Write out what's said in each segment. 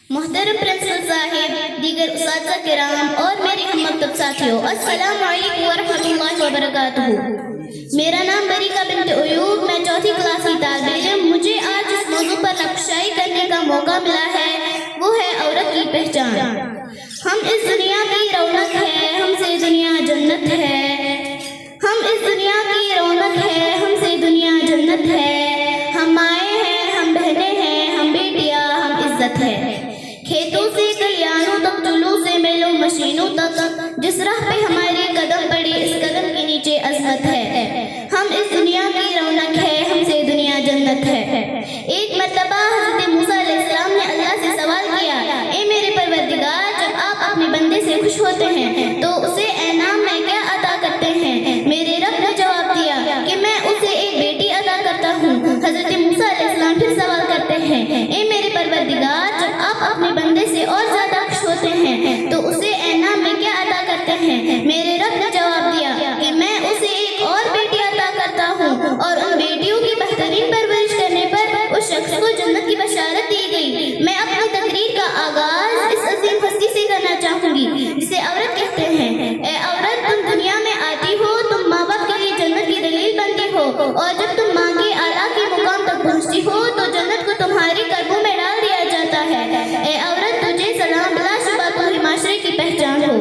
محترم प्रिंसिपल साहिब, दीगर उस्ताद किराम और मेरे हम मकतब साथियों, अस्सलाम वालेकुम वरहमतुल्लाहि वबरकातुहू। मेरा नाम बरीका बिन्त अयूब, मैं चौथी क्लास की तालिब इल्म। मुझे आज जिस मौजू पर नक्शाई करने का मौका मिला है वो है औरत की पहचान। हम इस दुनिया की रौनक है, हमसे दुनिया जन्नत है। हम इस दुनिया की रौनक है, हमसे दुनिया जन्नत है। हम माएँ हैं, हम बहनें हैं, हम बेटियाँ, हम इज्जत है। खेतों से कलियानों तक, चूल्हों से मेलों मशीनों तक, जिस राह पे हमारे कदम पड़े इस कदम के नीचे अजमत है। हम इस दुनिया की रौनक है, हमसे दुनिया जन्नत है। एक मर्तबा हज़रत मूसा अलैहिस्सलाम ने अल्लाह से सवाल किया, ए मेरे परवरदिगार, जब आप अपने बंदे से खुश होते हैं तो उसे इनाम में क्या अता करते हैं? मेरे रब ने जवाब दिया कि मैं उसे एक बेटी अता करता हूँ। हज़रत मूसा अलैहिस्सलाम फिर सवाल करते हैं, ए मेरे परवरदिगार, जब आप अपने बंदे से और ज्यादा खुश होते हैं तो उसे इनाम में क्या अता करते हैं? मेरे रब ने जवाब दिया कि मैं उसे एक और बेटी अता करता हूँ, और उन बेटियों की बेहतरीन परवरिश करने पर उस शख्स को जन्नत की बशारत दी गई। मैं अपनी तकरीर का आगाज इस अजीम हस्ती से करना चाहूंगी जिसे औरत कहते हैं। ए औरत, तुम दुनिया में आती हो, तुम माँ बाप के लिए जन्नत की दलील बनती हो, और जब तुम माँ के आला के मुकाम तक पहुँचती हो तो जन्नत को तुम्हारे कदमों में डाल दिया जाता है। ए औरत, तुझे सलाम, बिलाशुबा तू ही माशरे की पहचान हो।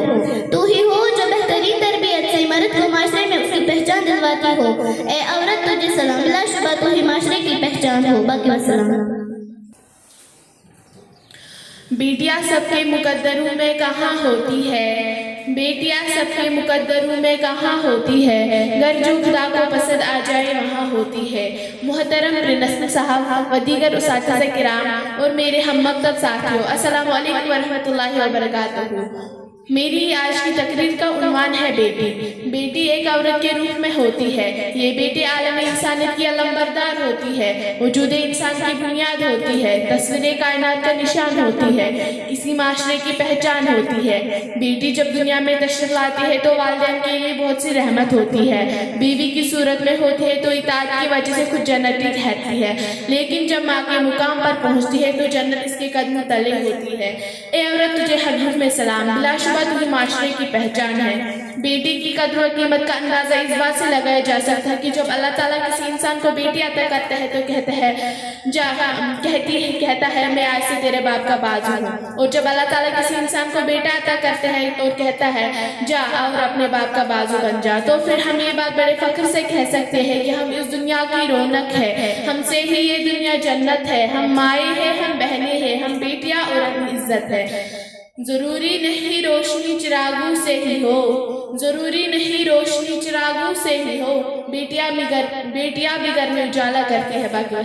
तू ही हो जो बेहतरीन तरबियत से मर्द को माशरे में उसकी पहचान दिलवाती हो। ए औरत, तुझे सलाम, बिलाशुबा तू ही माशरे की पहचान हो। बाकी वस्सलाम। बेटियां सबके मुकद्दरों में कहाँ होती है, बेटियां सबके मुकद्दरों में कहाँ होती है, घर जो खुदा को पसंद आ जाए वहाँ होती है। मुहतरम प्रिंसिपल साहब व दीगर उस्ताद किराम और मेरे हम मकतब साथियों, अस्सलाम वालेकुम वरहमतुल्लाहि वबरकातुहू। मेरी आज की तकरीर का उन्वान है बेटी। बेटी एक औरत के रूप में होती है। ये बेटी आलम इंसानियत की अलंबरदार होती है, वजूद इंसान की बुनियाद होती है, तस्वीर कायनात का निशान होती है, इसी माशरे की पहचान होती है। बेटी जब दुनिया में तशरीफ लाती है तो वालिदैन के लिए बहुत सी रहमत होती है। बीवी की सूरत में होती है तो इताअत की वजह से खुद जन्नती कहती है, लेकिन जब माँ के मुकाम पर पहुँचती है तो जन्नत इसके कदमों तले होती है। ए औरत, तुझे हर रूह में सलाम, बिलाशुबा तुझे माशरे की पहचान है। बेटी की कद्र और कीमत का अंदाजा इस बात से लगाया जा सकता है कि जब अल्लाह ताला किसी इंसान को बेटी अता करता है तो कहता है मैं आज से तेरे बाप का बाजू हूँ, और जब अल्लाह ताला किसी इंसान को बेटा अता करता है तो कहता है जा और अपने बाप का बाजू बन जा। तो फिर हम ये बात बड़े फख्र से कह सकते हैं कि हम इस दुनिया की रौनक है, हमसे ही ये दुनिया जन्नत है। हम माए हैं, हम बहनें हैं, हम बेटियां और अपनी इज्जत है। जरूरी नहीं रोशनी चिरागों से ही हो, जरूरी नहीं रोशनी चिरागों से ही हो, बेटियां भी घर में उजाला करती है। बाकी